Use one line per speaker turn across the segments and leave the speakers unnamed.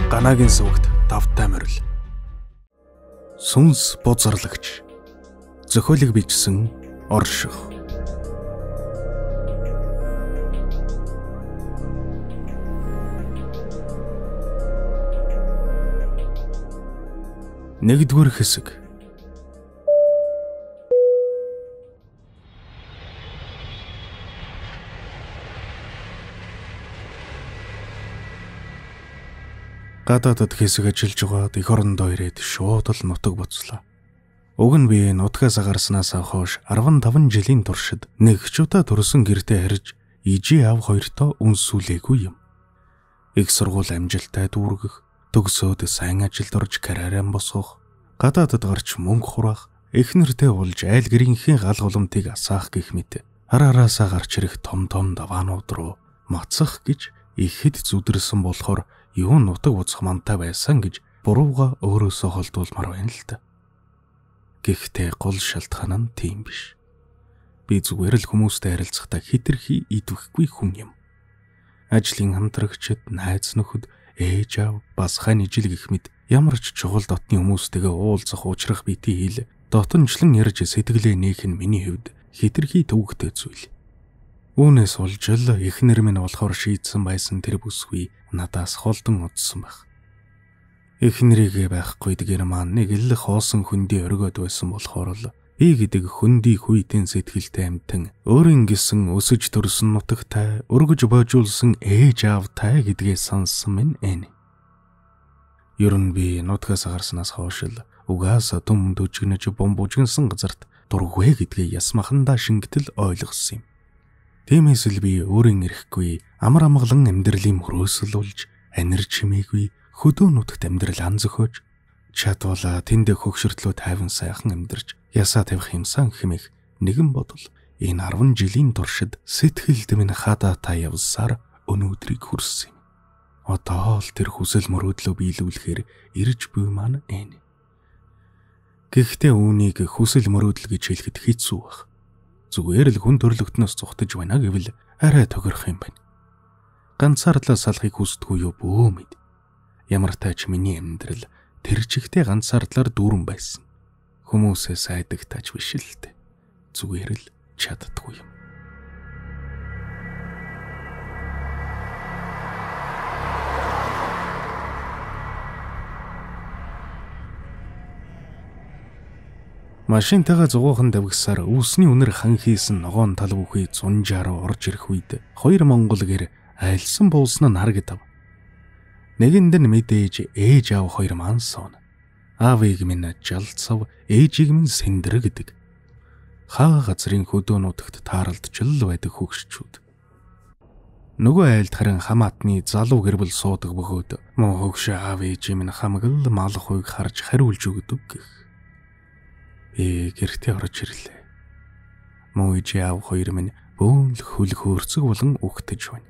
Ганагийн сүгт давтай морил. Сүнс бузарлагч. Зохиолыг бичсэн Орших. Нэгдүгээр хэсэг. Гадаадд хэсэг ажиллаж байгаад эх орондоо ирээд шууд л нутаг буцлаа. Уг нь би нутгаас гарснаас хойш 15 жилийн туршид нэг ч удаа төрсөн гэртээ харж ижи аав хоёртоо үнсүүлээгүй юм. Их сургууль амжилттай дүүргэх, төгсөөд сайн ажилд орж карьераа босгох, гадаадд гарч мөнгө хураах, эхнэртэй уулж айл гэрийнхээ гал голомтыг асаах гэх мэт хараараасаа гарч ирэх том даваанууд руу мацах гэж ихэд зүдэрсэн болохоор юу нутаг буцах мантай байсан гэж бурууга өөрөөсөө холдуулмаар байна л та. Гэхдээ гол шалтгаан нь тийм биш. Би зүгээр л хүмүүстэй харилцахдаа хэтэрхий идэвхгүй хүн юм. Ажлын хамтрагчид, найз нөхөд, ээж аав, бас хань ижил гэх мэт ямар ч чухал дотны хүмүүстэйгээ уулзах уучрах бити хэл дотончлон ярьж сэтгэлээ нээх нь миний хувьд хэтэрхий төвөгтэй зүйл. Үүнээс болж л эхнэр минь болохоор шийдсэн байсан тэр бүсгүй надаас холдон удсан байх. Эхнэрийгээ байхгүй дгээр маань нэг л хоосон хөндий өргөд байсан болохоор л би гэдэг хөндий хүйтэн сэтгэлтэй амтан өөрийн гисэн өсөж төрсөн нутагтай өргөж боожулсан ээж аавтай гэдгээ сонссон минь энэ. Ер нь би нутгаас гарснаас хойш л угаасаа төм дөжгнөж бомбужгнсан газарт дургүй гэдгээ ясмахандаа шингэтэл ойлгосон юм. Тиймээс л би өөрийн ирэхгүй амар амгалан амьдралын мөрөөсөлүүлж анир чимээгүй хөдөө нутагт амьдрал ан зөхөөж чадвала тэнд хөгшөртлөө тайван сайхан амьдарч ясаа тавих юмсан хэмээх нэгэн бодол энэ 10 жилийн туршид сэтгэлд минь хадаатай явсаар өнөөдрийг хүрсэн юм. Одоо л тэр хүсэл мөрөөдлөө биелүүлэхээр ирж буй маань энэ. Гэхдээ үүнийг хүсэл мөрөөдөл гэж хэлэхэд хэцүү байх. Зүгээр л хүн төрлөختнөөс зүхтэж байна гэвэл арай тохирох юм байна. Ганцаардлаа салахыг хүсдэггүй юу бөө мэд. Ямар тач миний амьдрал тэр чигтээ ганцаардлаар дүүрэн байсан. Хүмүүсээ сайдаг тач биш л дээ. Зүгээр л чаддаггүй юм. Машинтайгаа зугаахан давгсаар үүсний үнэр хан хийсэн ногоон тал бүхий 160 орж ирэх үед 2 монгол гэр айлсан буулсан нь харагдав. Нэгэнд нь мэдээж ээж аав хоёр маань соон. Аавыг минь жалцав, ээжийг минь сэндэр гэдэг. Хаа газрын хөдөө нутагт тааралдж л байдаг хөгшчүүд. Нөгөө айлд харин хамаатны залуу гэрбэл суудаг бөгөөд муу хөгш аав ээж минь хамгал мал хуйг харж хариулж өгдөг гэх. Гэртээ орж ирлээ. Муу ээж аав хоёр минь бөөн л хөл хөөрцөг болон үхтэж байна.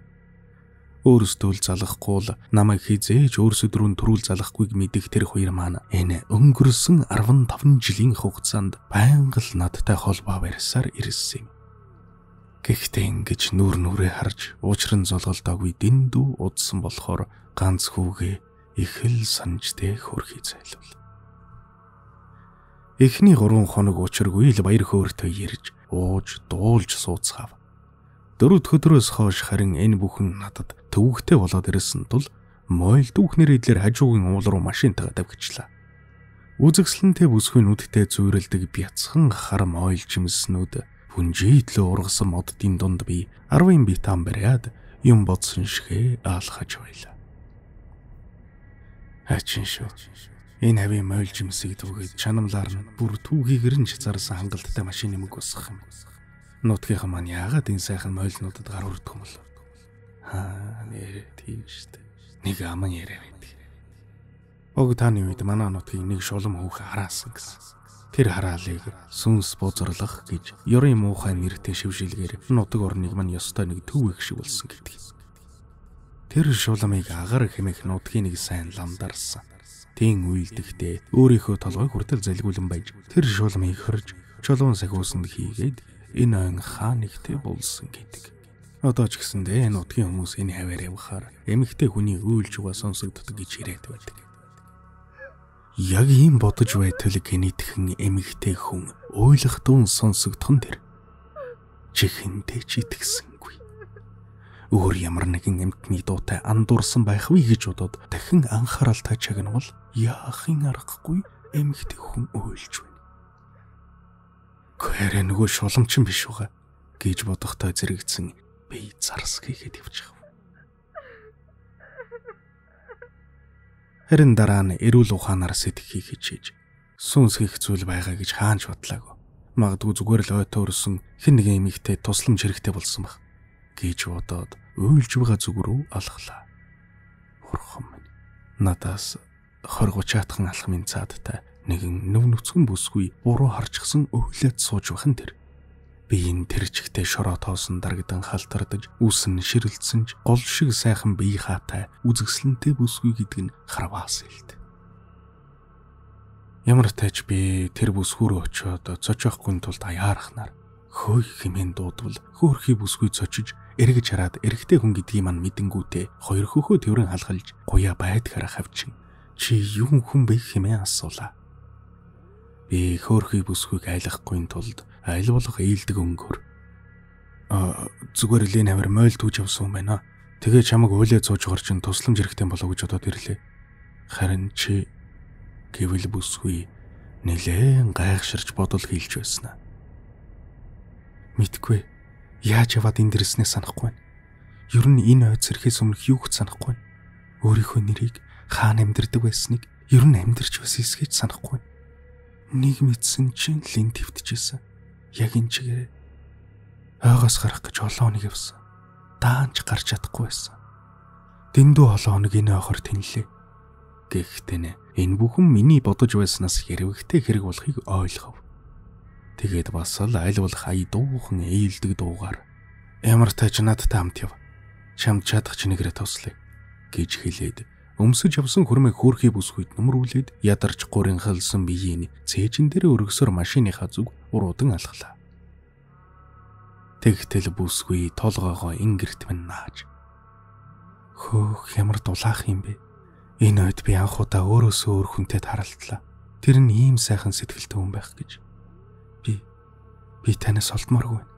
Өөрсдөө л залахгүй л намайг хизээж өөрсөд рүү төрүүл залахгүйг мэдих тэр хоёр маань энэ өнгөрсөн 15 жилийн хугацаанд байнга л надтай холбоо барьсаар ирсэн юм. Гэхдээ ингэж нүрээ харж уучран золголдоогүй дэндүү удсан болохоор ганц хүүгээ их л санжтэй хөрхий зайлвал. Эхний 3 хоног учиргүй л баяр хөөртэй ярьж, ууж, дуулж сууцгаав. 4 өдрөөс хойш харин энэ бүхэн надад төвөгтэй болоод ирсэн тул мойл дүүхнэр идлэр хажуугийн уул руу машинтайгаа давгичлаа. Үзэгсэлэнтэй бүсгүй нүдтэй зүйрэлдэг бяцхан хар мойл жимснүүд хүнжийтлөө ургасан моддын дунд би 10 битам бариад юм бодсон шигэ аалхаж байлаа. Ачин шүү. Энэ хавийн мойл жимсийг түгээд чанамлаар нь бүр түүгийгэр нь зарсан хангалттай машины мөг босгох юм. Нутгийнхан маань яагаад энэ сайхан мойлнуудад гар хүрдэх юм бол? Нэр тийм штэ. Нэг аман яриа байдаг. Уг таны үед манай нутгийн нэг шулам хүүхэн хараасан гэсэн. Тэр хараалыг сүнс бузарлах гэж ёрын муухай нэртэй шившилгээр нутаг орныг маань ёстой нэг төв их шиг болсон гэдэг. Тэр шуламыг агаар хэмээх нутгийн нэг сайн ламдарсан. Тэн үйлдэхдээ өөрийнхөө толгойг хүртэл залгиулан байж тэр шуламыг хөрж чулуун сахиусанд хийгээд энэ айн хаа нэгтэй болсон гэдэг. Одоо ч гэсэндээ нутгийн хүмүүс энэ хаваар явахаар эмэгтэй хүний үйлж угаа сонсогддог гэж ирээд байдаг. Яг ийм бодож байтал гинэтхэн эмэгтэй хүн уйлах дуун сонсогдхон тэр чихэндээ ч итгэсэнгүй. Өөр ямар нэгэн эмтний дуутай андуурсан байх вэ гэж бодоод дахин анхааралтай чагнавал яахын аргагүй эмэгтэй хүн уйлж байна. Гэрэ нөгөө шуламчин биш байгаа гэж бодохдоо зэрэгцэн би зарсгийгээд явчих. Харин дараа нь эрүүл ухаанаар сэтгэхийг хичээж сүнсгийх зүйл байгаа гэж хаанч бодлаагүй. Магадгүй зүгээр л ойтой өрсөн хэн нэгэн эмэгтэй тусламж хэрэгтэй болсон баг гэж бодоод уйлж байгаа зүг рүү алхлаа. Бурхан минь, надаас 20-30 атхан алхмын цаадтай нэгэн нүв нүцгэн бүсгүй буруу харчихсан өглөөд сууж бахан тэр. Би энэ тэрчгтэй шороо тоосон дарагдан халтардаж үсэн ширэлцсэнж гол шиг сайхан бие хаатай үзэсгэлэнтэй бүсгүй гэдэг нь харваас илт. Ямар тач би тэр бүсгүүрөө очиод цочоохгүй тулд аяарахнаар хөөй хэмээн дуудвал хөөрхий бүсгүй цочиж эргэж хараад эрэгтэй хүн гэдгийг мань мэдэнгүүтээ хоёр хөхөө тэрэн халгалж гуяа байдгаараа хавчин чи юу хүн бэ хэмээн асуулаа. Би хөөрхий бүсгүйг айлахгүй тулд аль болох ээлдэг өнгөөр зүгээр л энэ хавар мойл түүж явсан юм байна. Тэгээ чамаг уйлээ зууж гарч ин тусламж хэрэгтэй болов гэж бодоод ирлээ. Харин чи гэвэл бүсгүй нэлээн гайхширч бодол хийлж байснаа. Мэдгүй яаж яваад энэ дэрэснээ санахгүй байна. Ер нь энэ ойд сэрхээс өмнөх юу гэж санахгүй байна. Өөрийнхөө нэрийг хаана амьдардаг байсныг ер нь амьдарч байсан эсгэж санахгүй байна. Нэг мэдсэн чинь лин твтчихсэн. Яг энэ чигээр ойгоос гарах гэж олон хоног явсан. Даанч гарч чадахгүй байсан. Дэндүү олон хоног энэ ойхоор тэнэлээ. Гэхдээ энэ бүхэн миний бодож байснаас хэрвэгтэй хэрэг болохыг ойлгов. Тэгээд бас л аль болох ая дуухан ээлдэг дуугаар ямар тач надтай хамт яв. Чамд чадах чинийгээрээ туслая гэж хэлээд өмсөж явсан хөрмөг хөөрхий бүсгүйд нөмрүүлээд ядарч гурийн халсан биеийн цээжин дээр өргөсөр машиныхаа зүг уруудан алхлаа. Тэгтэл бүсгүй толгоогоо ингэрт минь нааж. Хөөх ямар дулаах юм бэ? Энэ үед би анх удаа өөрөөсөө өөр хүнтэй харалтлаа. Тэр нь ийм сайхан сэтгэлтэй хүн байх гэж. Би танаас олдмооргүй байна.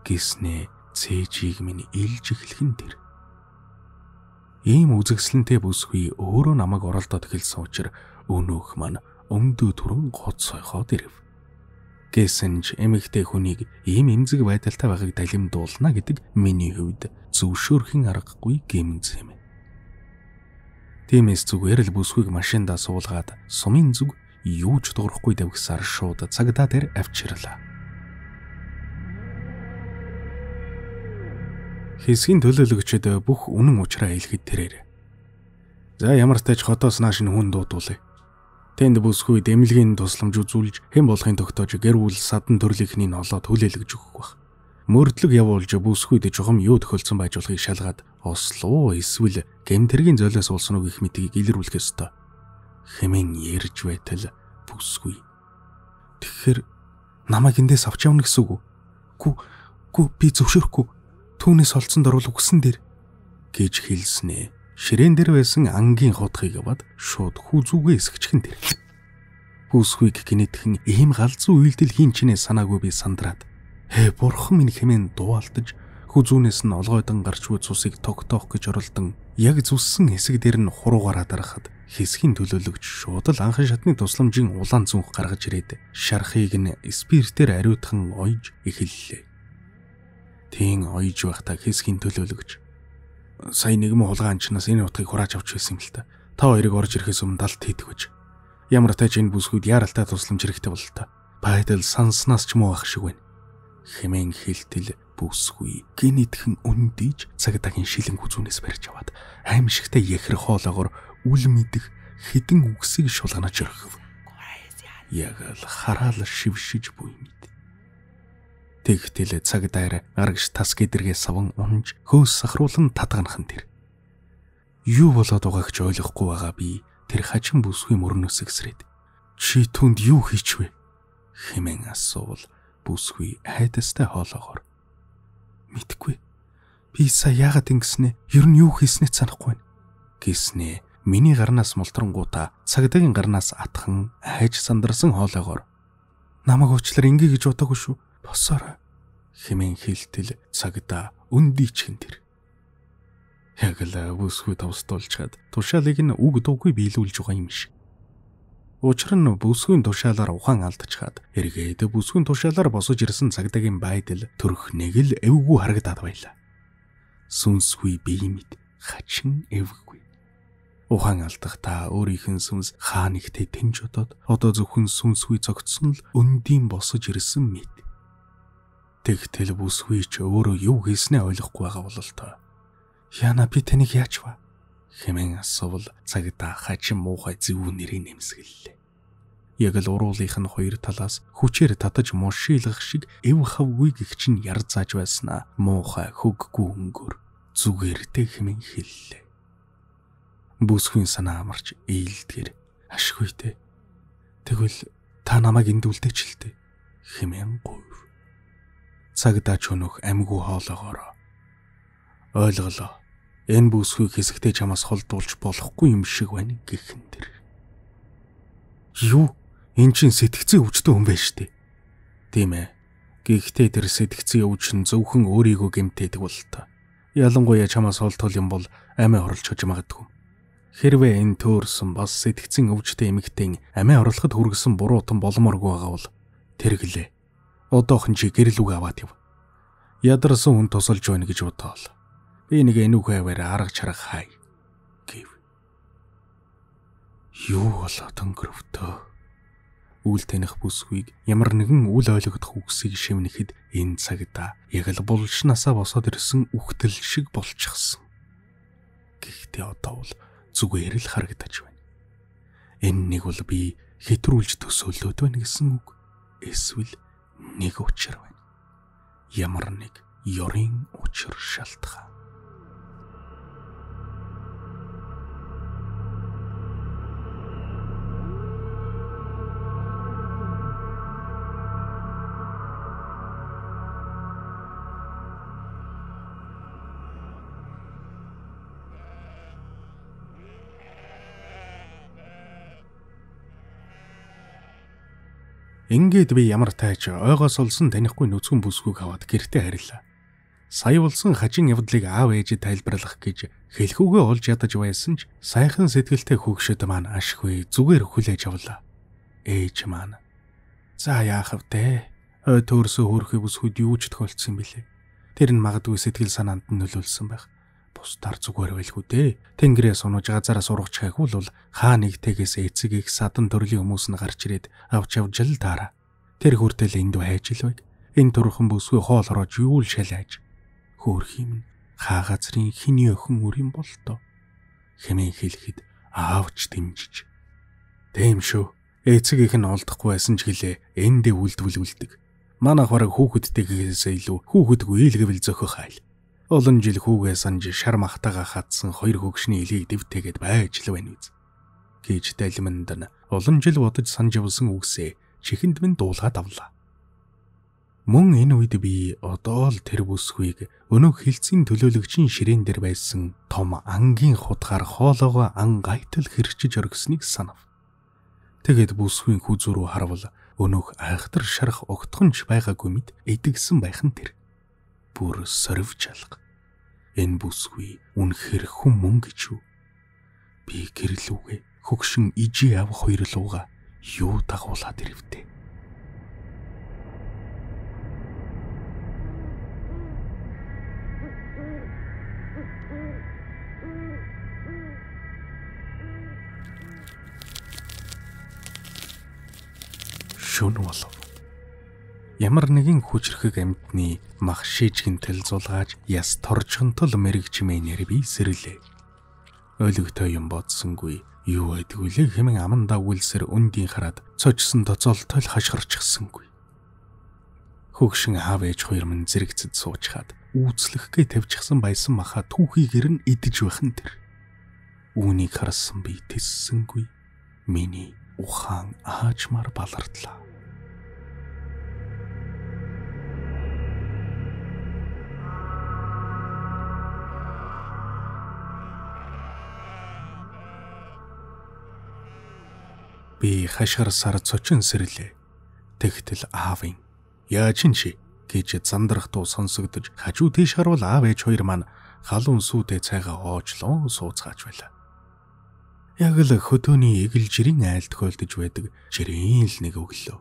Гиснээ цээжийг минь илж эхлэх нь тэр. Ийм үзэгсэлэнтэй бүсгүй өөрөө намайг оролдоод эхэлсэн учраас өнөөх маань өмдөө түрэн гоц сойхоод ирэв. Гэсэнч эмэгтэй хүнийг ийм эмзэг байдалтай байгааг далимдуулна гэдэг миний хувьд зөвшөөрхийн аргагүй гэмнз юм. Тиймээс зүгээр л бүсгүйг машиндаа суулгаад сумын зүг юу ч дуурахгүй давгсаар шууд цагдаа дээр авчирлаа. Хэсгийн төлөөлөгчд бүх үнэн учраа хэлэхэд тэрээр. За ямар ч тач хотоос нааш нь хүн дуудуулъя. Тэнд бүсгүй дэмлэгийн тусламж үзүүлж хэн болохын тогтоож гэр бүл садан төрлийнхний нолоод хүлээлгэж өгөх байх. Мөрдлөг явуулж бүсгүйд жухам юу тохиолдсон байж болохыг шалгаад ослоо эсвэл гэмтэргийн золиос уулсан уу гэх мэтгийг илрүүлэх ёстой. Хэмээн ярьж байтал бүсгүй. Тэгэхээр намайг эндээс авч явна гэсэн үг үү? Гү би зөвшөөрөхгүй. Түүнээс олцсон дөрвөл үгсэн дээр гэж хэлснэ. Ширээн дээр байсан ангийн хотхыг аваад шууд хүүзүүгээ эсгчихэн тэр. Бүсгүйг гинэтхэн ийм галзуу үйлдэл хийн чинээ санаагүй би сандраад. Бурхан минь хэмээн дуалдаж хүзүүнээс нь олгойдон гарч буй цусыг тогтоох гэж оролдон яг зүссэн хэсэг дээр нь хуруугаараа дарахад хэсгийн төлөөлөгч шууд л анхан шатны тусламжийн улаан зүнх гаргаж ирээд шархыг нь спиртээр ариутхан ойж эхэллээ. Тийм ойж байхдаа хэсгийн төлөөлөгч сая нэгэн хулгаанчнаас энэ утгыг хурааж авч байсан юм л та. Та хоёрыг орж ирэхээс өмнө далд хийдгэж. Ямар тач энэ бүсгүйд яаралтай тусламж хэрэгтэй бол та. Байдал санснаас ч муу ах шиг байна. Хэмээн хэлтэл бүсгүй гинэтхэн үндийж цагдаагийн шилэн хүзүүнээс барьж аваад аимшигтай яхрах хоолоогоор үл мэдэх хідэн үгсийг шулганаж өргөв. Яг л хараал шившиж буй мэд. Тэгтэл цагдаар аргаш тас гэдэргээ саван унж хөөс сахруулан татганахан тэр. Юу болоод байгааг ч ойлгохгүй байгаа би тэр хажим бүсгүй мөрнөөс гисрээд чи түнд юу хийчихвэ хэмээн асуувал бүсгүй хайдастай хоолоогоор мэдгүй Би сая яагаад ингэснэ? Ер нь юу хийснэ санахгүй байна. Гэснэ. Миний гарнаас мултрангуудаа цагдаагийн гарнаас атхан хайж сандарсан хоолойгоор намайг уучлаар ингээ гэж бодоогүй шүү. Босоорой. Хэмээн хэлтэл цагдаа өндийчхэн тэр. Яг л бүсгүй товстуулчаад тушаалыг нь үг дуугүй биелүүлж байгаа юм шиг. Учир нь бүсгүй тушаалаар ухаан алдчихад эргээд бүсгүй тушаалаар босож ирсэн цагдаагийн байдал төрөх нэг л эвгүй харагдаад байлаа. Сүнсгүй бие мэд хачин эвгүй. Ухаан алдахдаа өөрийнх нь сүнс хаа нэгтээ тэнж одоод одоо зөвхөн сүнсгүй зогтсон л өндийн босож ирсэн мэд. Тэгтэл бүсгүй ч өөрөө юу хийснээ ойлгохгүй байгаа бололтой. Яна би таныг яаж вэ? Хэмээн асуувал цагдаа хачин муухай зөв нэрийг нэмсгэллээ. Яг л уруулынх нь хоёр талаас хүчээр татаж мушилгах шиг эв хавгүй гихч нь яр зааж байснаа муухай хөггүй өнгөөр зүгээртэй хэмээн хэллээ. Бүсгүй санаа амарч ээлдгэр ашгүйтэй. Тэгвэл та намайг эндүүлдэж л дээ хэмээн гуйв. Цагдаа ч өнөх амьгүй хоолоогоор ойлголоо. Энэ бүсгүй хэсэгтээ чамаас холдуулж болохгүй юм шиг байна гэх энэ. Юу? Эн чин сэтгцэн өвчтөн хүн байж тээ. Тийм ээ. Гэхдээ тэр сэтгцэн өвч нь зөвхөн өөрийгөө гэмтээдэг бол та. Ялангуяа чамаас холдвол юм бол амиа орлож хож магадгүй. Хэрвээ энэ төөрсөн бас сэтгцэн өвчтэй эмэгтэй амиа орлоход хүргэсэн буруутан боломооргүй байгаа бол тэргэлээ. Одоохон чи гэрэл үг аваад ив. Ядарсан хүн тусалж байна гэж бодоол. Би нэг энүүхэй аваараа арга чарга хай гэв. Юу болоод өнгөрөвдөө? Үл таних бүсгүйг ямар нэгэн үл ойлгох үгсийг шивнэхэд энэ цагдаа яг л булчнаасаа босоод ирсэн үхтэл шиг болчихсон. Гэхдээ одоо бол зүгээр л харагдаж байна. Энэ нэг бол би хэтрүүлж төсөөлөд байна гэсэн үг. Эсвэл нэг учир байна. Ямар нэг ёрын учир шалтгаан. Ингээд би ямар тайж ойгоос олсон танихгүй нүцгэн бүсгүйг аваад гэртээ харилаа. Сая болсон хажин явдлыг аав ээжид тайлбарлах гэж хэлхүүгээ олж ядаж байсан ч сайхан сэтгэлтэй хөгшөд маань ашгүй зүгээр хүлээж авлаа. Ээж маань за яах вэ? Ой төрсө хөрхий бүсгүйд юу ч тохиолдсон бilé. Тэр нь магадгүй сэтгэл санаанд нь нөлөөлсөн байх. Бусдаар зүгээр байлгүй дээ. Тэнгэрээс унаж газараас ургач хайхвал бол хаа нэгтээс эцэг их садан төрлийн хүмүүс нь гарч ирээд авч явж л таараа. Тэр хүртэл энд хайж л байг. Энэ турхан бүсгүй хоол ороож юу л шалааж. Хөөрхий минь хаа газрын хиний охин үр юм бол тоо. Хэмээн хэлэхэд аавч дэмжиж. Тийм шүү. Эцэг их нь олдохгүй байсан ч гэлээ эндээ үлдвэлдэг. Манайх бараг хүүхэдтэйгээс илүү хүүхэдгүй ийлгэвэл зөхөх айл. Олон жил хүүгээ санж шар махтаага хатсан хоёр хөгшний элийг дэвтэйгээд байж л байна үз. Гэж далиманд нь олон жил бодож санаж явсан үгсээ чихэнд минь дуулгаад авлаа. Мөн энэ үед би одоо л тэр бүсгүйг өнөө хилцийн төлөөлөгчийн ширээн дээр байсан том ангийн хутгаар хоолоогоо ан гайтал хэрчиж оргисныг санав. Тэгэд бүсгүйн хүзүү рүү харвал өнөөх айхтар шарах огтхонч байгаагүй мэд эдгсэн байх нь тэр. Бүр сорвж алга. Энэ бүсгүй үнэхэр хүм мөн гэж юу? Би гэрлүүгээ хөгшин ижи ав хоёр лууга юу дагуулад ирэвдэ. Шөнө болов. Ямар нэгэн хүчрхэг амьтны мах шижгэнтэл зулгааж яс торжгонтол мэрэгчмэнээр би сэрлээ. Ойлгохтой юм бодсонгүй юу байдгүй л хэмээн амандаа үлсэр өндийн хараад цочсон тоцоолтой л хашгирчихсангүй. Хөгшин аав ээж хоёр минь зэрэгцэд суучхаад үүцлэхгээ тавьчихсан байсан маха түүхийгэр нь идэж байх нь тэр. Үүнийг харсан би тэссэнгүй. Миний ухаан аажмаар балардлаа. Би хашгирсаар цочин сэрлээ. Тэгтэл аавын яаж чи гэж зандрах дуу сонсогдож хажуу тийш харвал аав ээж хоёр маань халуун сүйтэй цайгаа оочлон сууцгааж байлаа. Яг л хөдөөний эгэл жирийн айл тохиолдож байдаг жирийн л нэг өглөө.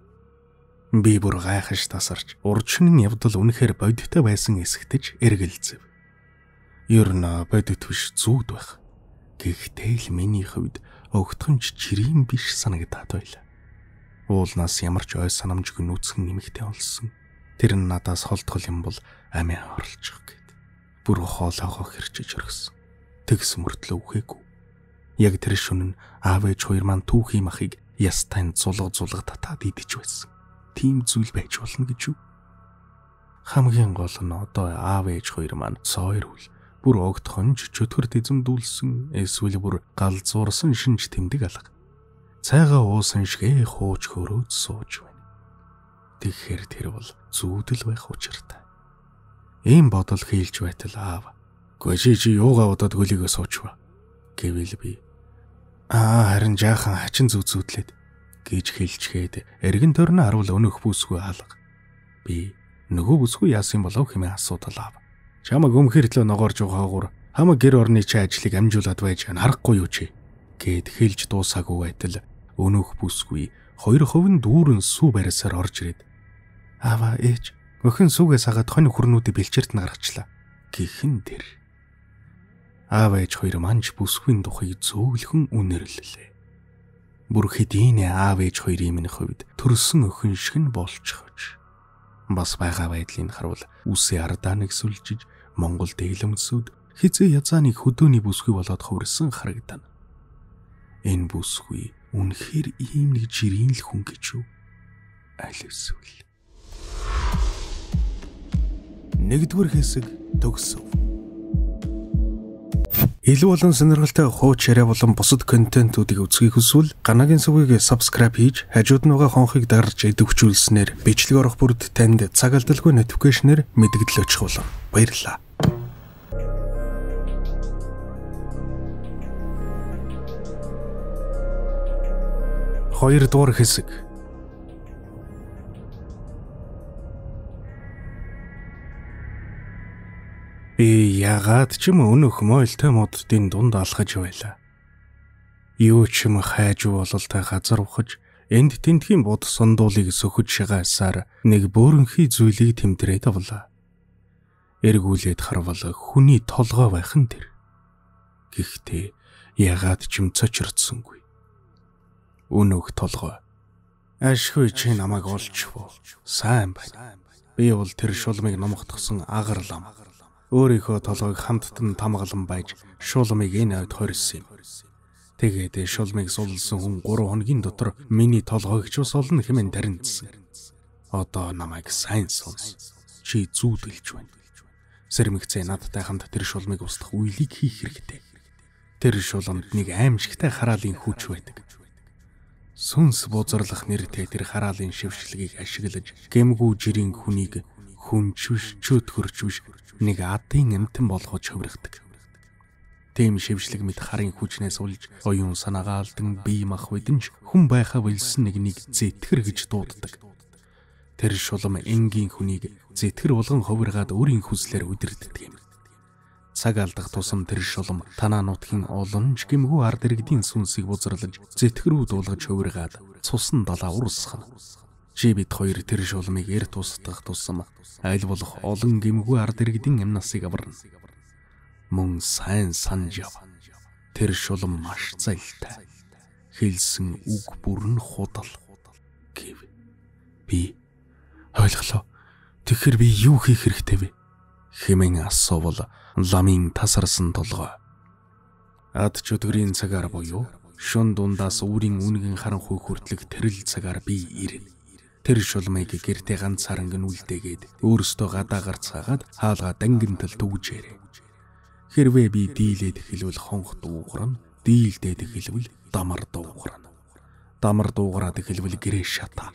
Би бүр гайхаж тасарч урдчмын явдал үнэхээр бодиттой байсан эсэгтэж эргэлзэв. Ер нь бодит биш зүуд байх. Гэхдээ л миний хувьд огтхонч жирийн биш санагдаад байлаа. Уулнаас ямар ч ой санамжгүй нүцгэн нэмэгтэй олсон. Тэр нь надаас холдгол юм бол амиа орлчих гээд. Бүр хоолоогоо хэрчиж өргөсөн. Тэгс мөртлөө үхээгүй. Яг тэр шөнө аав ээж хоёр маань түүхий махыг ястайн зулга татаад идэж байсан. Тийм зүйл байж болно гэж юу? Хамгийн гол нь одоо аав ээж хоёр маань сойрвол бүр огтхонж чөтгөр дэзэмдүүлсэн эсвэл бүр галзуурсан шинж тэмдэг алга. Цайгаа уусан шигэ хууч хөрөөд сууж байна. Тэгэхээр тэр бол зүүдэл байх учиртай. Ийм бодол хийлж байтал аав "Гүши чи юугаа удаад хөлийгөө суучва" гэвэл би харин жаахан хачин зүүдлээд гэж хэлчихэд эргэн тойрны харуул өнөх бүсгүй алга. Би нөгөө бүсгүй яасан болов хэмээн асуудал аав. Чамаг өмхөрлөө ногоорж байгаагаар хамаг гэр орны чи ажлыг амжуулаад байж харахгүй юу чи гэд хэлж дуусаагүй байтал өнөх бүсгүй 2% дүүрэн сүү барьсаар орж ирээд "Аава ээж өхөн сүүгээс хагаад хонь хүрнүүдийг бэлчээрт нь гаргачлаа" гэхэн тэр. Аав ээж хоёр манж бүсгүйн тухайг зөөлхөн үнэрлэлээ. Бүр хэдийн аав ээж хоёрын минь хувьд төрсөн өхөн шиг нь болчихож. Бас байгаа байдлыг харуул үсээ ардаа нэгсүүлжиж Монгол дэглэмсүүд хизээ язааны хөдөөний бүсгүй болоод хувирсан харагдана. Энэ бүсгүй үнэхээр ийм нэг жирийн л хүн гэж юу? Аль эсвэл. Нэгдүгээр хэсэг төгсөв. Илүү олон сонирхолтой хууч яриа болон бусад контентуудыг үзхийг хүсвэл Ганагийн сүгийг subscribe хийж хажууд нь байгаа хонхыг дарж идэвхжүүлснээр бичлэг орох бүрд танд цаг алдалгүй notification-ээр мэдэгдэл очих болно. Баярлалаа. Хоёрдугаар хэсэг. Би ягаад ч юм өнөх мойлтой моддын дунд алхаж байлаа. Юу ч юм хайжуу бололтой газар ухаж энд тентхийн бод сундуулыг сөхөж шагаасаар нэг бөөрөнхий зүйлийг тэмдрээд авлаа. Эргүүлээд харвал хүний толгой байх нь тэр. Гэхдээ ягаад ч юм цочирдсангүй. Өнөх толгой. Ашгүй чи намайг олчихвоо. Сайн байна. Би бол тэр шулмыг номготгосон агар лам. Өөрийнхөө толгойг хамттан тамгалан байж шулмыг энэ ойд хорьсон юм. Тэгээд шулмыг сулсан хүн 3 хоногийн дотор миний толгойг ч ус олно хэмээн таринцсан. Одоо намайг сайн сонс. Чи зүүдэлж байна. Сэрмэгцээ надтай хамт тэр шулмыг устгах үйлийг хийх хэрэгтэй. Тэр шулмд нэг аимшигтай хараалын хүч байдаг. Сүнс бузарлах нэртэй тэр хараалын шившлэгийг ашиглаж гэмгүү жирийн хүнийг хүнчвш чөтгөрчвш нэг адын эмтэн болгож хувиргадаг. Тэм шившлэг мэд харын хүчнээс улж оюун санаагаа алдан бие мах бидэнж хүн байхаа билсэн нэг зэтгэр гэж дууддаг. Тэр шулам энгийн хүнийг зэтгэр болгон хувиргаад өөрийн хүслээр үдирддэг юм. Цаг алдах тусам тэр шулам танаа нутгийн олонж гэмгүү ард иргэдийн сүнсийг бузарлаж зэтгэрүүд уулгаж хувиргаад цусан далаа урсгана. Чи бид хоёр тэр шулмыг эрт устгах тусам аль болох олон гэмгүү ард иргэдийн амнасыг аварна. Мөн сайн санаж яв. Тэр шулам маш зайлтай. Хэлсэн үг бүрэн худал гэв. Би ойлголоо. Тэгэхээр би юу хийх хэрэгтэй вэ? Хэмээн асуувал ламын тасарсан толгой. Ад чөтгөрийн цагаар буюу шун дундаас үүрийн үнгийн харанхуй хүртлэх тэрл цагаар би ирнэ. Тэр шулмыг гэртээ ганцааран гүнүүлдээгээд өөрөөсөө гадаа гарцгаагаад хаалга дангинтал төгжээрэй. Хэрвээ би дийлээд эхэлвэл хонх дуугарна, дийлдээд эхэлвэл дамар дуугарна. Дамар дуугараад эхэлвэл гэрээ шатаа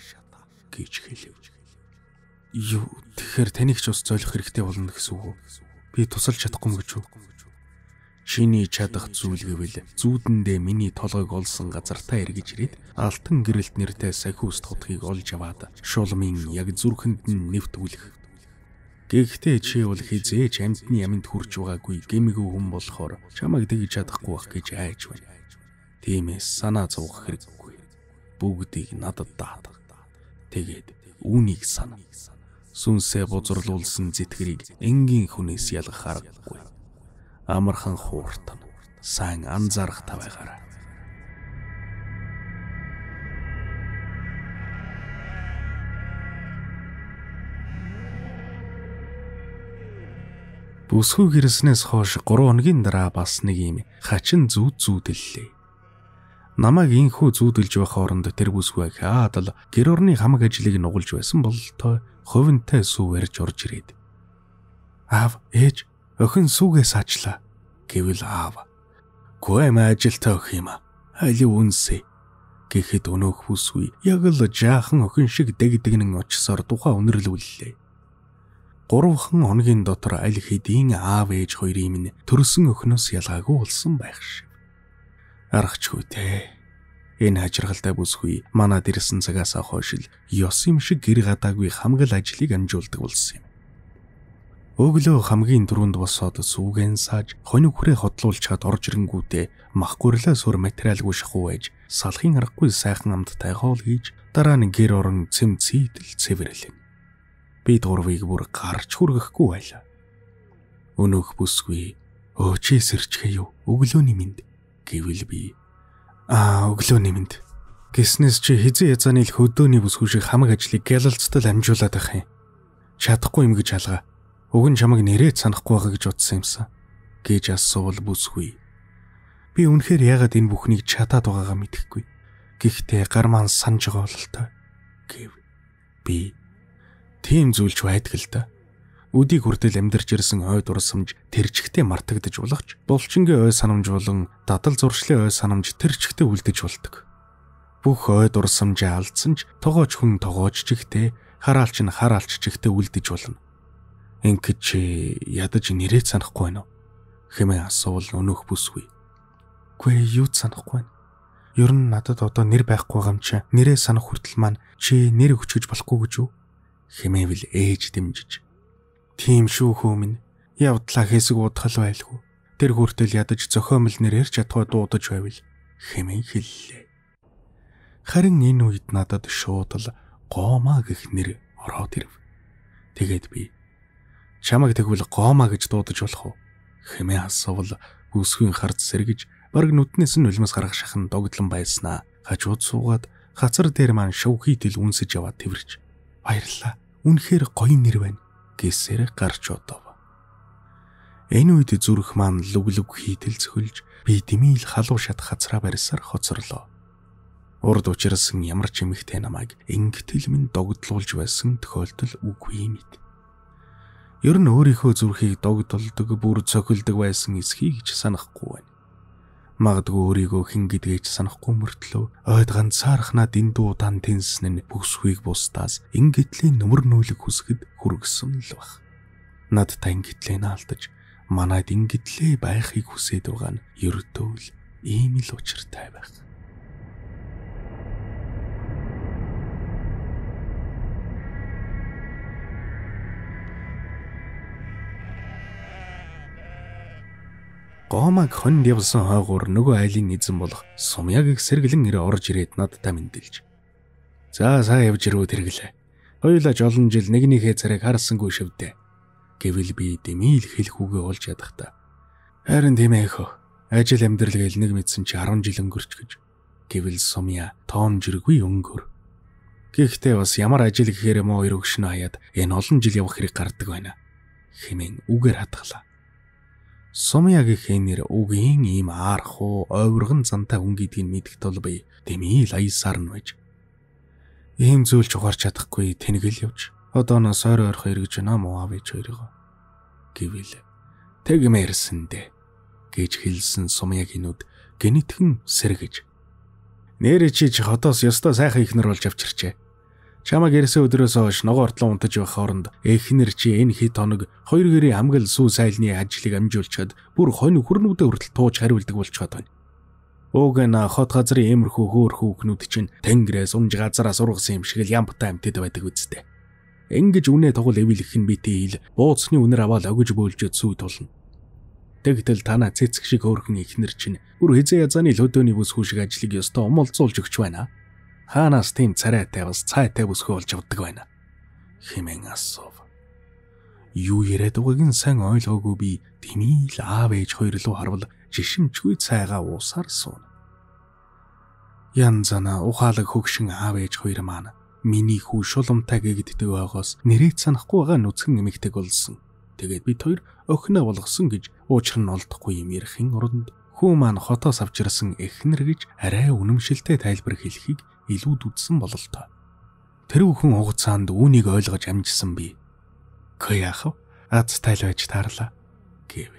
гэж хэлв. Юу тэгэхээр таныг ч ус зөөлөх хэрэгтэй болно гэсэн үг үү? Би тусалж чадахгүй мөч үү? Чиний чадах зүйл гэвэл зүүдэндээ миний толгойг олсон газартаа эргэж ирээд алтан гэрэлт нэртэй сахиус тутгийг олж аваад шулмын яг зүрхэнд нь нэвтүүлэх. Гэхдээ чи бол хизээч амьтны аминд хүрч байгаагүй гэмгүй хүн болохоор чамайг тэгж чадахгүй байх гэж айж байна. Тиймээс санаа зовох хэрэггүй. Бүгдийг надад даатга. Тэгээд үүнийг сана. Сүнсээ бузруулсан зэтгэрийг энгийн хүнээс ялгах аргагүй. Амархан хууртан сайн анзаарах тавайгаараа. Бүсгүй гэрснээс хойш 3 хоногийн дараа бас нэг юм хачин зүүдэллээ. Намайг инхүү зүүдэлж байх оронд тэр бүсгүй хаадал гэр орны хамаг ажлыг нугалж байсан бол той хувинтай сүү барьж орж ирээд. Аав, ээж, охин сүүгээс ачлаа гэвэл аав. Гүэм ажилтаа өх юм а. Али үнсэ. Гэхэд өнөөх бүсгүй яг л жаахан охин шиг дэгдэгнэн очсоор тухай үнэрлүүллээ. 3 хоногийн дотор аль хэдийн аав ээж хоёрын минь төрсөн өхнөөс ялгаагүй болсон байх шиг. Аргачгүй те. Энэ хажиргалтай бүсгүй манад ирсэн цагаас хойш л ёс юм шиг гэр гадаагүй хамгал ажлыг амжуулдаг болсон юм. Өглөө хамгийн түрүүнд босоод сүүгэн сааж хоног хүрээ хотлуулж чад орж ирэнгүүтээ мах гурлаа сүр материалгүй шахуу ээж салахын аргагүй сайхан амттай хоол хийж дараа нь гэр орон цэм цийдэл цэвэрлэн. Би дурвыг бүр гарч хүргэхгүй байлаа. Өнөөх бүсгүй өөчөө сэрчгээ юу өглөөний минь гэвэл би өглөөний минь гэснээс чи хизээ язааны л хөдөөний бүсгүй шиг хамаг ажлыг гялалцтал амжуулаад байх юм. Чадахгүй юм гэж алгаа. Уг нь чамайг нэрээ санахгүй байгаа гэж утсан юмсан гэж асуувал бүсгүй. Би үнэхээр яагаад энэ бүхнийг чадаад байгаагаа мэдэхгүй. Гэхдээ гар маань санаж байгаа бололтой гэв. Би тийм зүйлч байдаг л да. Үдийг хүртэл амьдарч ирсэн ой дурсамж тэрчгтээ мартагдаж болох ч булчингийн ой санамж болон дадал зуршлын ой санамж тэрчгтээ үлдэж болдог. Бүх ой дурсамжаа алдсан ч тогооч хүн тогооч чихтэй, хараалч нь хараалч чихтэй үлдэж болно. Ингээд чи ядаж нэрээ санахгүй байна уу? Хэмээн асуувал өнөөх бүсгүй. Гүй юу санахгүй байна. Ер нь надад одоо нэр байхгүй юм чи нэрээ санах хүртэл маань чи нэр өгч гэж болохгүй гэж юу? Хэмээвэл ээж дэмжиж. Тийм шүү хөө минь. Явдлаа хэсэг удахал байлгүй. Тэр хүртэл ядаж зохиомл нэрээр чадхаа дуудаж байвал хэмээн хэллээ. Харин энэ үед надад шууд л гоомаа гэх нэр ороод ирв. Тэгээд би чамайг тэгвэл гоомаа гэж дуудаж болох уу? Хэмээн асуувал бүсгүй хард сэргэж барг нүднээс нь үлмэс гарах шахан догдлон байснаа. Хажууд суугаад хацар дээр маань шовхийтэл үнсэж яваад тэрвэрч. Баярлалаа. Үнэхээр гоё нэр байна гэсээр гарч одов. Энэ үед зүрх маань лүглүг хийтэл цөхөлж би дэмийл халуун шат хацраа барьсаар хоцорлоо. Урд учирсан ямар ч эмэгтэй намайг ингэтэл минь догдлуулж байсан тохиолдол үгүй мэд. Ер нь өөрийнхөө зүрхийг догдолдог бүр цохилдог байсан эсхийг ч санахгүй байна. Магадгүй өөрийгөө хэн гэдгээч санахгүй мөртлөө ойд ганцаархнаа дэндүү удаан тэнсэн нь бүсгүйг бусдаас ингэтлийн нүмер нүүлэг хүсгэд хүргэсэн л баг. Надтай ингэтлээ наалдаж манайд ингэтлээ байхыг хүсээд байгаа нь ердөө л ийм л учиртай байх. Гоомаг хонд явсан хойгуур нөгөө айлын эзэн болох Сумяг их сэргэлэн ирээ орж ирээд надтай мэндэлж. За сайн явж ирүү тэргэлээ. Хоёулаа олон жил нэгнийхээ царайг харсангүй шивдэ. Гэвэл би дэмийл хэлхүүгээ олж ядахта. Харин тийм ээ хөө. Ажил амьдрал гээл нэг мэдсэн чи 10 жил өнгөрч гэж. Гэвэл Сумя тоон жиргүй өнгөр. Гэхдээ бас ямар ажил гэхээр муу хоёр өгшнө хаяад энэ олон жил явах хэрэг гардаг байна. Хэмээн үгээр хатглаа. Сумягийн нэр үгийн ийм аархуу ойвргон зантай хүн гэдгийг мэдэх тул би дэмийл аясаар нь байж. Ийм зүйлч угаарч чадахгүй тэнэгэл явж. Одооноос ойр ойрхон эргэж байна муу аав ээж хоёроо. Гэвэл тэгмээрсэн дээ гэж хэлсэн Сумягийн нүд гэнэтхэн сэргэж. Нэрэ чи хотоос ёстой сайхан ихнэр болж авчирчээ. Чамаг ярьсан өдрөөс хойш ногоо ортлон унтаж байх хооронд эхнэр чи энэ хэд хоног 2 гэрийн амгал сүү сайлны ажлыг амжуулчаад бүр хонь хүрнүүдээ хүртэл тууж хариулдаг болчиход байна. Уугана хот газрын иймэрхүү хөөрхөн хүүхнүүд чинь тэнгэрээс унж газараас ургасан юм шиг л ямбтай амтд байдаг үсттэй. Ингэж үнэ тогл эвлэх нь битий хил бууцны үнэр аваад огж бөөлжөд сүй тулна. Тэгтэл танаа цэцэг шиг хөөрхөн эхнэр чинь бүр хизээ язааны л өдөөний бүсгүй шиг ажлыг ёстой умолцуулж өгч байна. Хаанаас тийм царайтай бас цайтай бүсгүй болж явдаг байна. Хэмээн асуув. Юу яриад байгааг нь сайн ойлгоогүй би тэмийл аав ээж хоёр руу харвал жишимчгүй цайгаа уусаар суун. Янзана ухаалаг хөгшин аав ээж хоёр маань миний хүү шулумтай гэгддэг байгаас нэрээ санахгүй байгаа нүцгэн эмэгтэй болсон. Тэгээд бид хоёр охиноо болгосон гэж уучрал нь олдохгүй юм ярихын оронд хүү маань хотоос авчирсан эхнэр гэж арай үнэмшилтэй тайлбар хэлхийг илүүд үдсэн бололтой. Тэр бүхэн хугацаанд үүнийг ойлгож амжсан би. Яахав? Аз тайл байж таарлаа гэв.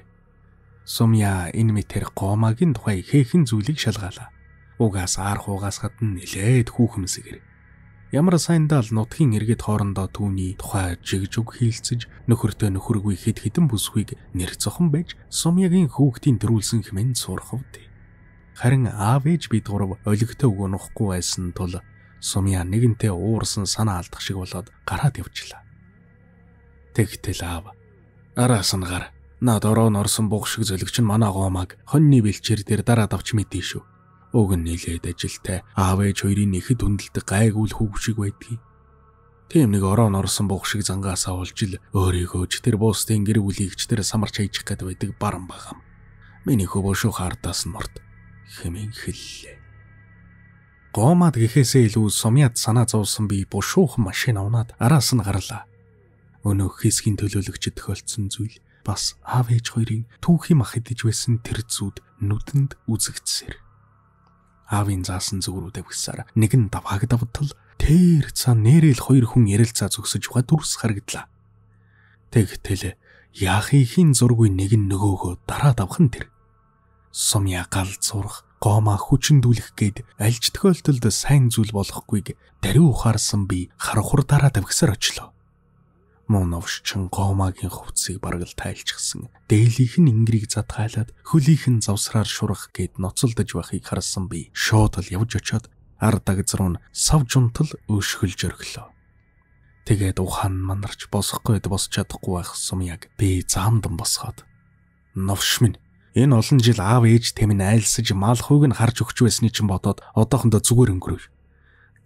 Сумья энэ мэтэр гомагийн тухай ихээхэн зүйлийг шалгаалаа. Угаас ар хуугаас гадна нилээд хүүхэмсгэр. Ямар сайндаа л нутгийн иргэд хоорондоо түүний тухай жигжуг хийлцэж нөхөртөө нөхөргүй хэд хэдэн бүсгүйг нэр зохон байж Сумьягийн хүүхдийн төрүүлсэн хэмээн сурахвд. Харин аав ээж бид гурав олигтой өгөнөхгүй байсан тул Сумья нэгэнтээ уурсан санаа алдах шиг болоод гараад явжлаа. Тэгтэл аав араас нь гар над орон орсон буг шиг зөлөгч нь манай гоомаг хоньны бэлчээр дээр дараад авч мэдээ шүү. Уг нь нилээд ажилтай аав ээж хоёрын нэхэд хүндэлдэг гайгуул хүүг шиг байдгийг. Тийм нэг орон орсон буг шиг зангаасаа олж ил өөрийгөө ч тэр буустын гэр бүлийг ч тэр самарч хайчих гээд байдаг баран багам. Миний хөвөө шүү хардаас нь морд хэмээн хэллээ. Гоомад гэхээсээ илүү Сумьяд санаа зовсон би бушуухан машин авнаад араас нь гарлаа. Өнөөх хэсгийн төлөөлөгчд тохиолдсон зүйл бас аав ээж хоёрын түүхийн мах идэж байсан тэр зүүд нүдэнд үзэгдсээр. Аавын заасан зүгрүүд авгсаар нэг нь даваагдавтал тэр цаан нэрэл хоёр хүн ярилцаа зогсож байгаа дүрс харагдлаа. Тэгтэл яахын зургүй нэг нь нөгөөгөө дараад авах нь тэр. Сумья гал зурх, гоомаа хүчндүүлэх гээд альж тохиолдолд сайн зүйл болохгүйг даруй ухаарсан би харахур дараад авгсаар очлоо. Моновшчин гоомагийн хувцсыг бараг л тайлчихсан. Дээлийнх нь ингрийг задгаалаад хөлийнх нь завсраар шурах гээд ноцолдож байхыг харсан би шууд л явж очоод ард дагз руу сав жунтал өшгөлж орхилоо. Тэгээд ухаан манарч босохгүйд босч чадахгүй байх Сумьяг би заамдан босгоод. Новш минь энэ олон жил аав ээж тэм нь айлсаж мал хууг нь харж өгч байсны чинь бодоод одоохондоо зүгээр өнгөрөв.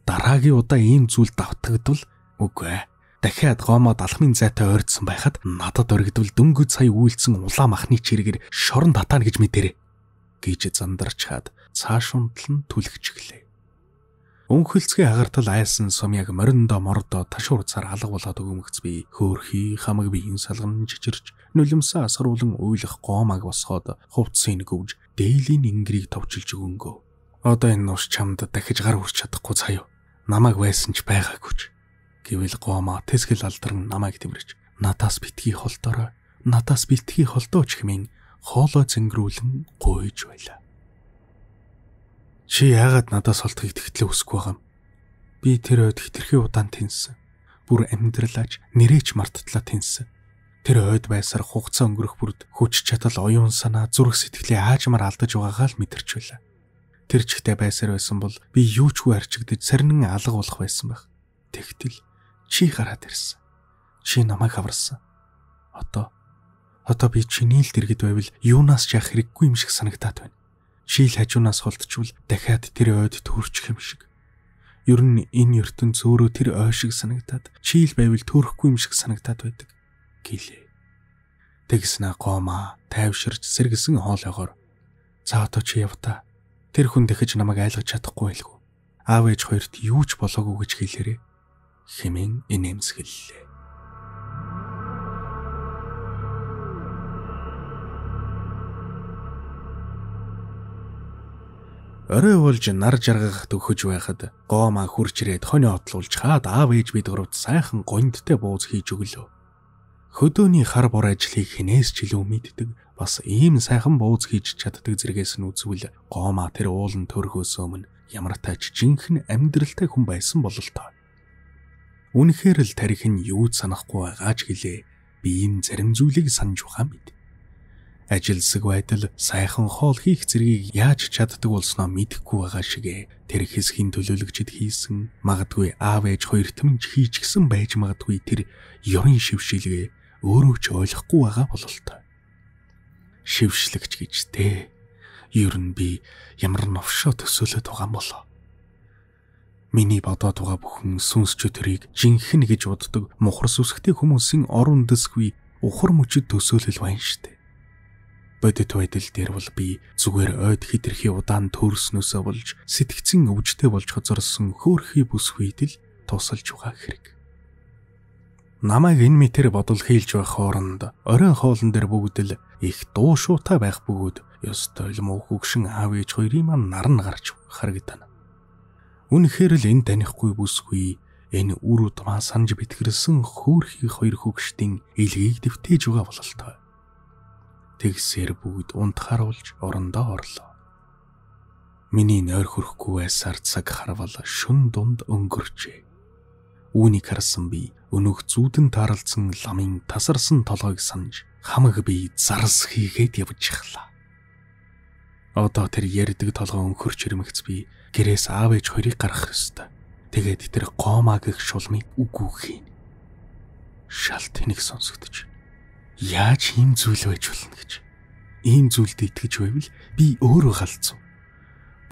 Дараагийн удаа ийм зүйл давтагдвал үгүй. Дахиад гоомод алхмын зайтай ойрдсон байхад надад оргидвал дөнгөж сая үйлцэн улаан махны чиргээр шорон татаана гэж мэдэрэ гэж зандарч хаад цааш унтлан түлхчихлээ. Өнхөлцгийн агартал айсан Сумьяг мориндоо мордоо ташуур цаар алга болоод өгөмгц би хөөрхий хамаг биеийн салган жижирч нулимсаа асруулан уйлах гоомаг босгоод хувцсыг гөвж дээлийн ингрийг товчилж өгөнгөө. Одоо энэ нуус чамд дахиж гар хүрч чадахгүй цаав. Намайг байсан ч байгаагүйч. Гэвэл гоомаа тэсгэл алдарн намайг тэмэрч надаас битгий холдорой. Надаас битгий холдооч хэмээн хоолой зэнгэрүүлэн гуйж байлаа. Чи яагаад надаас холдохыг тэгтлээ хүсэхгүй байгаа юм? Би тэр ойд хитрхи удаан тэнсэн. Бүр амьдралаач нэрээч марттлаа тэнсэн. Тэр ойд байсаар хугацаа өнгөрөх бүрд хүч чадал оюун санаа зүрх сэтгэлээ аажмаар алдаж байгаагаа л мэдэрч байлаа. Тэр чигтээ байсаар байсан бол би юучгүй арчигдэж сарнин алга болох байсан байх. Тэгтэл чи гараад ирсэн. Чи намайг аварсан. Одоо би чиний л дэргэд байвал юунаас ч яах хэрэггүй юм шиг санагдаад байна. Чи л хажуунаас холдчихвол дахиад тэр ойд төрчих юм шиг. Ер нь энэ ертөнц өөрөө тэр ой шиг санагдаад чи л байвал төрөхгүй юм шиг санагдаад байдаг гэлээ. Тэгснэ гоомаа тайвширч сэргэсэн хоолойгоор за одоо чи явта. Тэр хүн дахиж намайг айлгаж чадахгүй байлгүй. Аав ээж хоёрт юу ч болоогүй гэж хэлээрээ хэмээн инээмсэглэлээ. Орой болж нар жаргах төгөж байхад гоомаа хурч ирээд хонио отлуулж хаад аав ээж бид гуравд сайхан гондтой бууз хийж өглөө. Хөдөөний хар бор ажлыг хинээс ч илүү мэддэг бас ийм сайхан бууз хийж чаддаг зэрэгээс нь үзвэл гоомаа тэр уулан төрхөөс өмнө ямар тач жинхэнэ амьдралтай хүн байсан бололтой. Үнэхээр л тарих нь юу санахгүй байгаач гэлээ би ийм зарим зүйлийг санаж байгаа мэд. Ажилсаг байтал сайхан хоол хийх зэргийг яаж чаддаг болсноо мэдэхгүй байгаа шигэ тэр хэсгийн төлөөлөгчд хийсэн магадгүй аав ээж хоёр тэмж хийчихсэн байж магадгүй тэр ёрын шившилгээ өөрөө ч ойлгохгүй байгаа бололтой. Шившлэгч гэж тэ ер нь би ямар новшоо төсөөлөд байгаа юм болоо. Миний бодоод байгаа бүхэн сүнсч төрийг жинхэнэ гэж боддог мухар сүсгтэй хүмүүсийн орон дэсгүй ухар мөчөд төсөөлөл байна штэ. Бодит байдал дээр бол би зүгээр ойд хитрхи удаан төрснөөсөө болж сэтгцэн өвчтэй болж хоцорсон хөөрхий бүсгүйд л тусалж байгаа хэрэг. Намайг энэ мэтэр бодол хийлж байх хооронд оройн хоолн дээр бүгд л их дуу шуутай байх бөгөөд ёстой л муу хөгшин аав ээж хоёрын маань наран гарч харагдана. Үнэхээр л энэ танихгүй бүсгүй энэ үр удмаа санаж битгэрсэн хөөрхий хоёр хөгштийн илгийг дэвтээж байгаа бололтой. Тэгсээр бүгд унтахаруулж орондоо орлоо. Миний нойр хөрөхгүй байсаар цаг харвал шүн дунд өнгөрчээ. Үүнийг харсан би өнөөх зүүдэн таарлцсан ламын тасарсан толгойг санаж хамаг би зарс хийгээд явж ихлаа. Одоо тэр ярддаг толгой өнхөрч ирмэгц би гэрээс аав ээж хоёрыг гаргах ёстой. Тэгээд тэр гоомаа гэх шулмыг үгүй хийн. Шал тэнэг сонсогдож. Яаж ийм зүйл байж болно гэж. Ийм зүйлд итгэж байвал би өөрөө галзуу.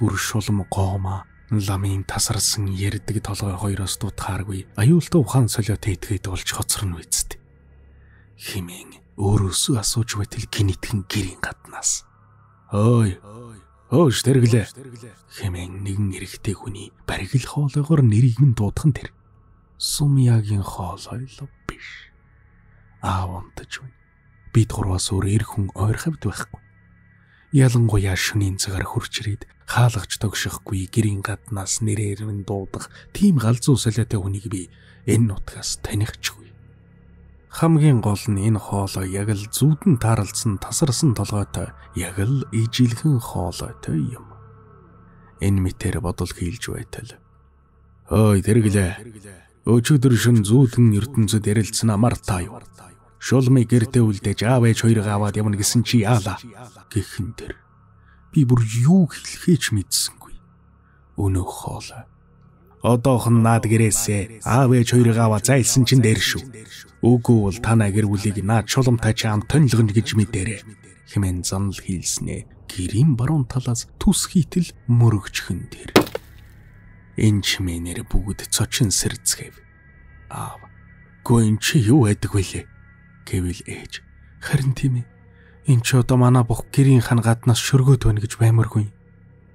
Бүр шулм гоомаа ламын тасарсан ярддаг толгой хоёроос дутахааргүй аюултай ухаан солиотой итгээд болж хоцорно үсттэй. Химэн өөрөөсөө асууж байтал гинэтхэн гэрийн гаднаас. Ой, өөш тэрглээ. Химэн нэгэн эрэгтэй хүний баригл хоолойгоор нэрийг минь дуудах нь тэр. Сумьягийн хоолой л биш. Аавантаж байна. Бид гурваас өөр эр хүн ойр хавьд байхгүй. Ялангуяа шөнийн цагаар хурч ирээд хаалгач тогшихгүй гэрийн гаднаас нэрээр минь дуудах тийм галзуу солиотой хүнийг би энэ нутгаас танихчгүй. Хамгийн гол нь энэ хоолой яг л зүүдэн таарлцсан тасарсан толгойтой яг л ижилхэн хоолойтой юм. Энэ мэтэр бодол хийлж байтал. Ой тэрглээ. Өчигдөр шөн зүүдэн ертөнцөд ярилцсан амартаа юу. Шулмыг гэртээ үлдээж аав ээж хоёрыг аваад явна гэсэн чи яалаа гэхэн тэр. Би бүр юу хэлхээч мэдсэнгүй. Өнөө хоолой. Одоохон наад гэрээсээ аав ээж хоёрыг аваад зайлсан чин дээр шүү. Үгүй бол танаа гэр бүлийг наад шулмтай чам тонилгоно гэж мэдэрээ. Хэмээн занал хийлснэ. Гэрийн баруун талаас түс хийтэл мөрөгчхөн тэр. Энэ чимээнэр бүгд цочин сэрцгээв. Аав. Гүн чи юу байдаг вэлээ? Гэвэл ээж. Харин тийм ээ. Энд ч одоо манай бүх гэрийн хан гаднаас шөргөөд байна гэж баймаргүй.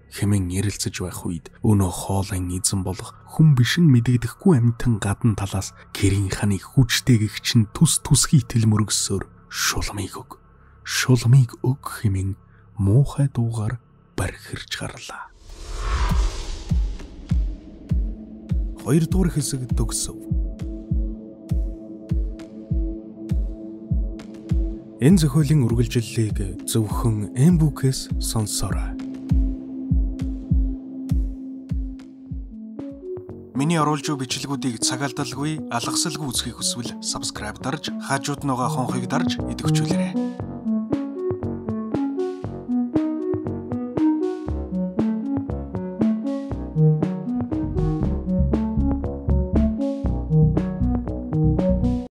Хэмээн ярилцаж байх үед өнөө хоолын эзэн болох хүн бишин мэдэгдэхгүй амьтан гадна талаас гэрийн ханы хүчтэйгч чинь түс хийтэл мөргсөөр шулмыг өг. Шулмыг өг хэмээн муухай дуугаар бархирч гарлаа. 2 дугаар хэсэг төгсөв. Энэ зохиолын үргэлжлэлийг зөвхөн M-Book-ээс сонсоорой. Миний оруулж буй бичлэгүүдийг цаг алдалгүй, алгасалгүй үзхийг хүсвэл subscribe дарж, хажууд нөгөө хонхыг дарж идэвхжүүлээрэй.